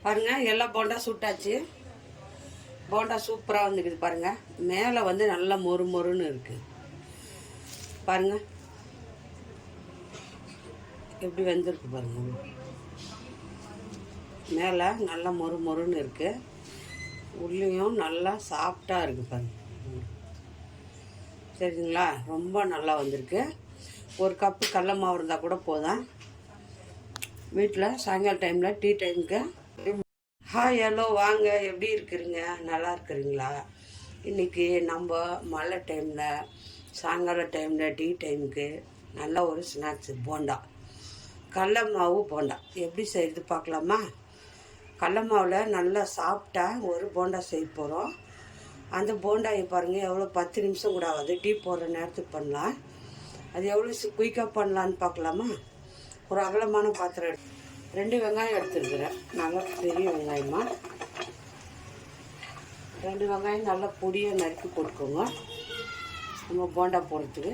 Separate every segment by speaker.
Speaker 1: பாருங்கள் எல்லா போண்டா சுட்டாச்சு. போண்டா சூப்பராக வந்துக்குது பாருங்கள். மேலே வந்து நல்லா மொறு மொறுன்னு இருக்குது பாருங்கள். எப்படி வெந்திருக்கு பாருங்கள். மேலே நல்லா மொறு மொறுன்னு இருக்குது. உள்ளேயும் நல்லா சாஃப்டாக இருக்குது பாருங்கள். சரிங்களா? ரொம்ப நல்லா வந்திருக்கு. ஒரு கப்பு கடல மாவு இருந்தால் கூட போதும். வீட்டில் சாயங்கால டைமில் டீ டைமுக்கு. ஹாய் ஹலோ வாங்க, எப்படி இருக்கிறீங்க? நல்லா இருக்கிறீங்களா? இன்றைக்கி நம்ம மழை டைமில் சாயங்கால டைமில் டீ டைமுக்கு நல்ல ஒரு ஸ்நாக்ஸு போண்டா, கடல மாவு போண்டா எப்படி செய்கிறது பார்க்கலாமா? கடல மாவில் நல்லா சாப்பிட்டா ஒரு போண்டா செய்ய போகிறோம். அந்த போண்டாயை பாருங்கள், எவ்வளோ 10 நிமிஷம் கூட ஆகுது. டீ போடுற நேரத்துக்கு பண்ணலாம். அது எவ்வளோ குயிக்காக பண்ணலான்னு பார்க்கலாமா? ஒரு அகலமான பாத்திரம் 2 வெங்காயம் எடுத்துருக்குறேன். நல்லா பெரிய வெங்காயமாக 2 வெங்காயம் நல்லா பொடியாக நறுக்கி போட்டுக்கோங்க. நம்ம போண்டா போடுறதுக்கு.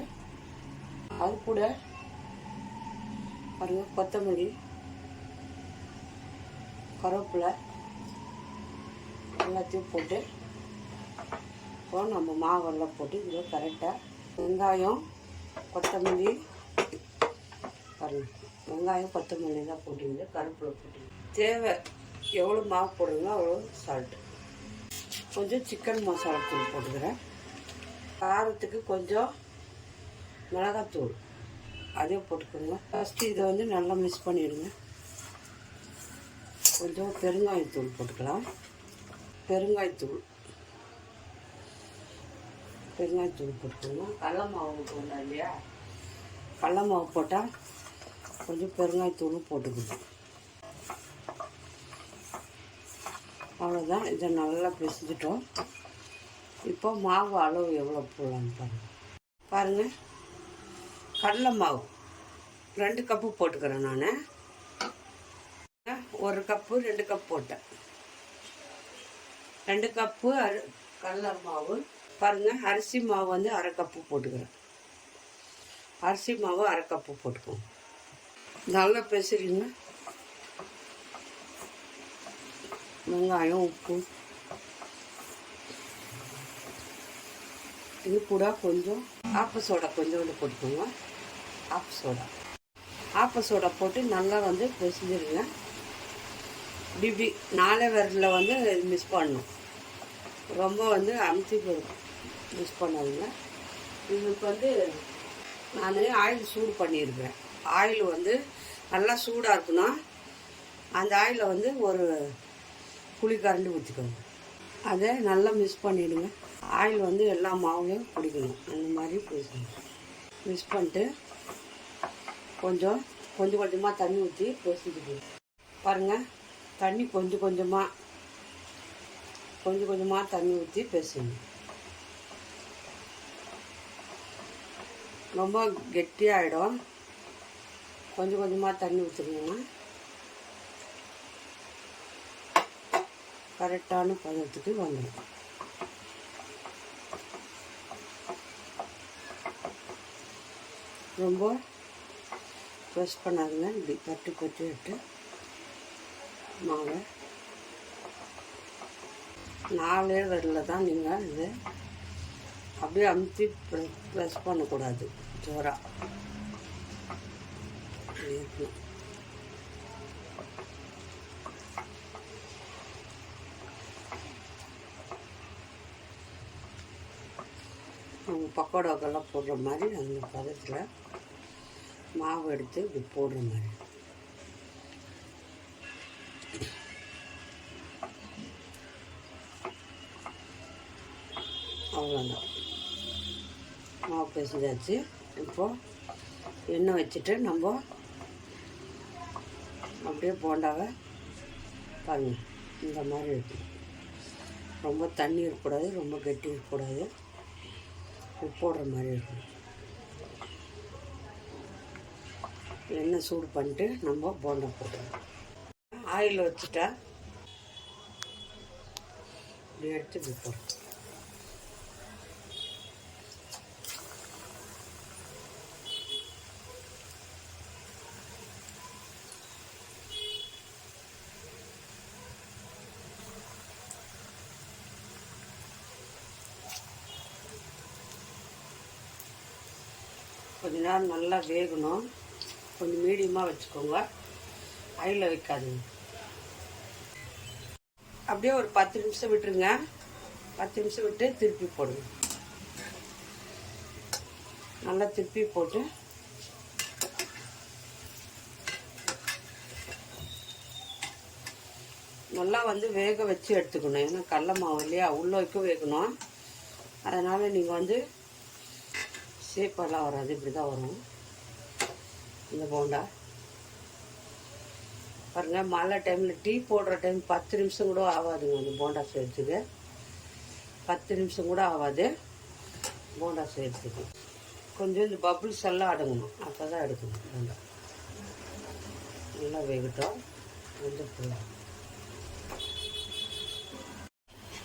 Speaker 1: அது கூட பாருங்கள், கொத்தமல்லி, கருவேப்பிலை எல்லாத்தையும் போட்டு இப்போ நம்ம மாவெல்லாம் போட்டு இதில் கரெக்டாக வெங்காயம் கொத்தமல்லி பாருங்கள், வெங்காயம் கொத்தமல்லி தான் போட்டுங்க. கருவேப்பிலை போட்டுங்க. தேவை எவ்வளோ மாவு போடுங்களோ அவ்வளோ சால்ட்டு. கொஞ்சம் சிக்கன் மசாலா தூள் போட்டுக்கிறேன். காரத்துக்கு கொஞ்சம் மிளகாத்தூள் அதையும் போட்டுக்கோங்க. ஃபஸ்ட்டு இதை வந்து நல்லா மிக்ஸ் பண்ணிவிடுங்க. கொஞ்சம் பெருங்காயத்தூள் போட்டுக்கலாம். பெருங்காயத்தூள் போட்டுக்கோங்க. கடல மாவு போடலாம் இல்லையா? கடல மாவு போட்டால் கொஞ்சம் பெருங்காயத்தூளும் போட்டுக்கணும். அவ்வளோதான். இதை நல்லா பிசைஞ்சிட்டோம். இப்போ மாவு அளவு எவ்வளோ போடலான்னு பாருங்கள். கடலை மாவு 2 கப்பு போட்டுக்கிறேன் நான். 1 கப்பு 2 கப் போட்டேன். 2 கப்பு கடலை மாவு பாருங்கள். அரிசி மாவு வந்து 1/2 கப்பு போட்டுக்கிறேன். அரிசி மாவு 1/2 கப்பு போட்டுக்கோங்க. நல்லா பிசைறிங்க. வெங்காயம், உப்பு, இது கூட கொஞ்சம் ஆப்ப சோடா கொஞ்சோண்டு போட்டுக்கோங்க. ஆப்ப சோடா போட்டு நல்லா வந்து பிசைஞ்சிருங்க. இப்படி 4 விரலில் வந்து மிக்ஸ் பண்ணணும். ரொம்ப வந்து அமுத்தி மிக்ஸ் பண்ணாதுங்க. இதுக்கு வந்து நான் ஆயில் சூடு பண்ணியிருக்கிறேன். ஆயில் வந்து நல்லா சூடாக இருக்கணும். அந்த ஆயிலில் வந்து ஒரு புளிக்கரண்டி ஊற்றிக்கோங்க. அதை நல்லா மிக்ஸ் பண்ணிவிடுங்க. ஆயில் வந்து எல்லா மாவுலையும் பிடிக்கணும். அந்த மாதிரி மிக்ஸ் பண்ணிட்டு கொஞ்சம் கொஞ்சமாக தண்ணி ஊற்றி பிசைஞ்சுக்கணும். பாருங்கள், தண்ணி கொஞ்சம் கொஞ்சமாக தண்ணி ஊற்றி பிசைங்க. ரொம்ப கெட்டியாகிடும். கொஞ்சம் கொஞ்சமாக தண்ணி ஊற்றிங்கன்னா கரெக்டான பதத்துக்கு வந்துடும். ரொம்ப ப்ரெஸ் பண்ணாதுங்க. இப்படி பட்டு விட்டு மாவை 4 விரலில் தான் நீங்கள் இது அப்படியே அமுத்தி ப்ரெஸ் பண்ணக்கூடாது. ஜோராக இருக்கணும். நம்ம பக்கோடாக்கெல்லாம் போடுற மாதிரி அந்த பதத்தில் மாவு எடுத்து இப்படி போடுற மாதிரி. அவ்வளோதான், மாவு பிசைஞ்சாச்சு. இப்போது எண்ணெய் வச்சுட்டு நம்ம அப்படியே போண்டாவை பாருங்கள் இந்த மாதிரி இருக்கணும். ரொம்ப தண்ணி இருக்கக்கூடாது, ரொம்ப கெட்டி இருக்கக்கூடாது. போடுற மாதிரி இருக்கணும். எண்ணெய் சூடு பண்ணிட்டு நம்ம போண்டா போட்டுருவோம். ஆயில் வச்சுட்டா இப்படி எடுத்து இப்படி போடுறோம். கொஞ்ச நேரம் நல்லா வேகணும். கொஞ்சம் மீடியமாக வச்சுக்கோங்க, ஹையில் வைக்காதுங்க. அப்படியே ஒரு 10 நிமிஷம் விட்டுருங்க. 10 நிமிஷம் விட்டு திருப்பி போடுங்க. நல்லா திருப்பி போட்டு நல்லா வேக வச்சு எடுத்துக்கணும். ஏன்னா கடல மாவு இல்லையா, உள்ள வைக்க வேகணும். அதனால் நீங்கள் ஷேப்பெல்லாம் வராது, இப்படி தான் வரும் இந்த போண்டா. பாருங்கள், மழை டைமில் டீ போடுற டைம் 10 நிமிஷம் கூட ஆகாதுங்க அந்த போண்டா செய்யறதுக்கு. 10 நிமிஷம் கூட ஆகாது போண்டா செய்யறதுக்கு. கொஞ்சம் இந்த பபுள்ஸ் எல்லாம் அடங்கணும், அப்போ தான் எடுக்கணும் போண்டா. நல்லா வேகட்டும். கொஞ்சம்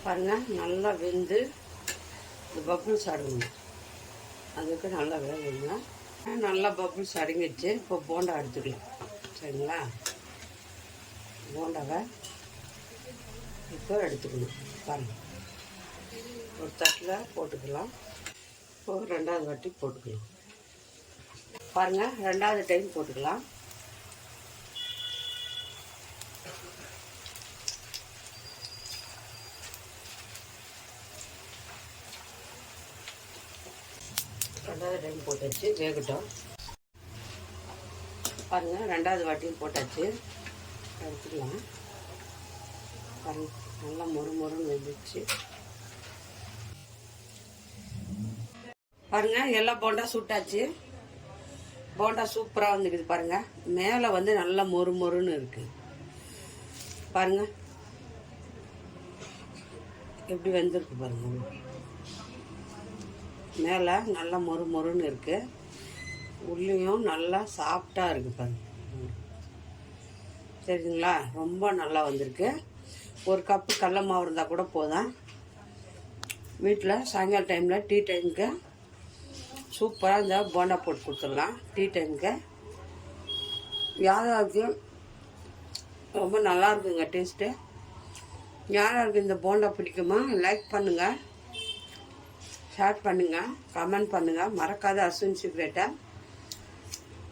Speaker 1: பாருங்கள், நல்லா வெந்து இந்த பபுள்ஸ் அடங்கணும். அதுக்கு நல்லா வேகுங்க. நல்லா பபுள்ஸ் அடங்கிடுச்சு. இப்போ போண்டா எடுத்துக்கலாம். சரிங்களா? போண்டாவை இப்போ எடுத்துக்கணும். பாருங்கள், ஒரு தட்டில் போட்டுக்கலாம். இப்போ 2வது வாட்டி போட்டுக்கலாம். பாருங்கள், 2வது டைம் போட்டுக்கலாம். ரெண்டாவது டைம் போட்டாச்சு, வேகட்டும். பாருங்கள், 2வது வாட்டியும் போட்டாச்சு, எடுத்துக்கலாம். பாருங்கள், நல்லா மொறுன்னு வெந்துச்சு. பாருங்கள், எல்லாம் போண்டா சுட்டாச்சு. போண்டா சூப்பராக வந்துக்குது. பாருங்கள், மேலே நல்லா மொறுன்னு இருக்குது. பாருங்கள் எப்படி வெந்திருக்கு பாருங்கள். மேலே நல்லா மொறுன்னு இருக்குது, உள்ளேயும் நல்லா சாஃப்டாக இருக்குது பாருங்கள். சரிங்களா? ரொம்ப நல்லா வந்திருக்கு. ஒரு கப்பு கடல மாவு இருந்தால் கூட போதும். வீட்டில் சாயங்கால டைமில் டீ டைமுக்கு சூப்பராக இந்த போண்டா போட்டு கொடுத்துடலாம். டீ டைமுக்கு யாராருக்கு ரொம்ப நல்லா இருக்குங்க டேஸ்ட்டு. யாராருக்கு இந்த போண்டா பிடிக்குமா லைக் பண்ணுங்கள், ஷேர் பண்ணுங்கள், கமெண்ட் பண்ணுங்கள். மறக்காத அஸ்வின் சீக்ரெட்டை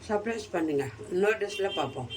Speaker 1: சர்ப்ரைஸ் பண்ணுங்கள். இன்னொரு டிஷ்ஷில் பார்ப்போம்.